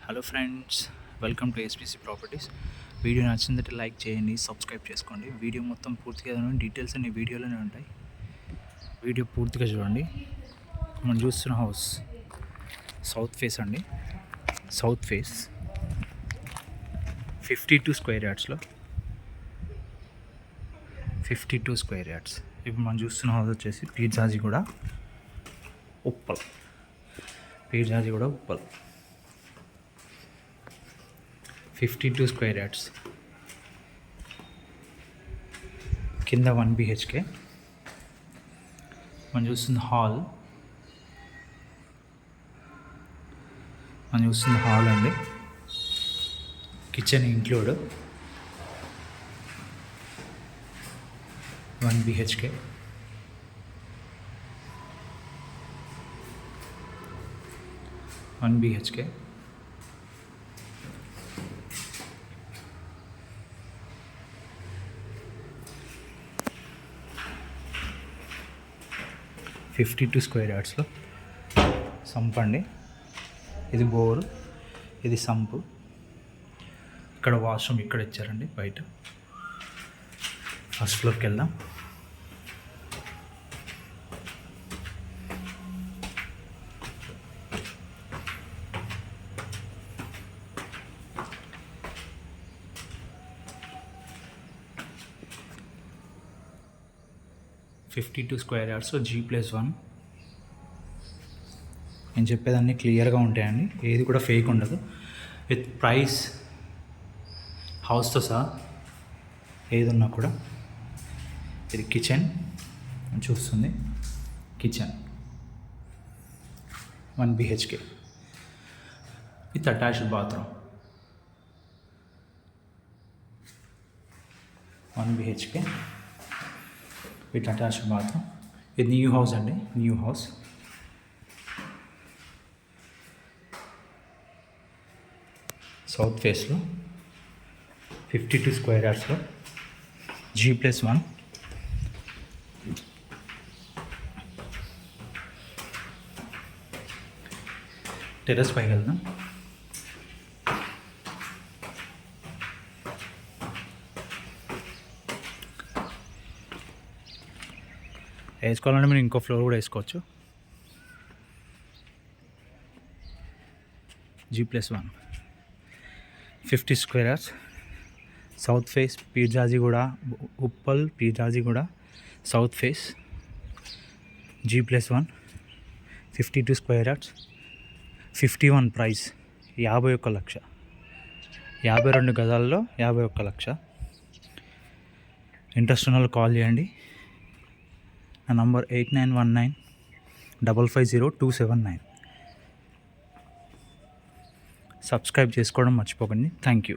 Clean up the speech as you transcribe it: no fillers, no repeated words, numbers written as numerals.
Hello friends, welcome to SPC properties. Video నచ్చిందంటే like చేయండి, subscribe చేసుకోండి. వీడియో మొత్తం పూర్తిగా డీటెయిల్స్ అన్ని వీడియోలోనే ఉంటాయి. వీడియో పూర్తిగా చూడండి. మనం చూస్తున్న హౌస్ సౌత్ ఫేస్ అండి. సౌత్ ఫేస్ 52 స్క్వేర్ యార్డ్స్లో 52 స్క్వేర్ యార్డ్స్. ఇప్పుడు మనం చూస్తున్న హౌస్ వచ్చేసి పీర్జాజిగూడ ఉప్పల్. 52 square yards. కింద 1 BHK. మనం చూస్తున్న హాల్ అండి. Kitchen include. 1 BHK. One BHK. $52 square యార్డ్స్లో సంప్ అండి. ఇది బోరు, ఇది సంపు. ఇక్కడ వాష్రూమ్ ఇక్కడ ఇచ్చారండి బయట. ఫస్ట్ ఫ్లోర్కి వెళ్దాం. $52 స్క్వేర్ యార్డ్స్లో G+1. నేను చెప్పేదాన్ని క్లియర్గా ఉంటాయండి, ఏది కూడా ఫేక్ ఉండదు. విత్ ప్రైస్ హౌస్తో సహా ఏది ఉన్నా కూడా. ఇది కిచెన్ చూస్తుంది. Kitchen 1 BHK with attached bathroom. 1 BHK with attached bathroom. ఇది న్యూ హౌస్ అండి, న్యూ హౌస్. సౌత్ ఫేస్లో 52 స్క్వేర్ యార్డ్స్లో G+1. టెర్రస్ పైకి వెళ్దాం. వేసుకోవాలంటే మీరు ఇంకో ఫ్లోర్ కూడా వేసుకోవచ్చు. G+1 50 square yards. South face Peerzadiguda Uppal. Peerzadiguda south face G+1 52 square yards. 51 price. 51 lakh. 52 గజాల్లో 51 లక్ష. ఇంట్రెస్ట్ ఉన్న వాళ్ళు కాల్ చేయండి. నా నంబర్ 8919550279. సబ్స్క్రైబ్ చేసుకోవడం మర్చిపోకండి. Thank you.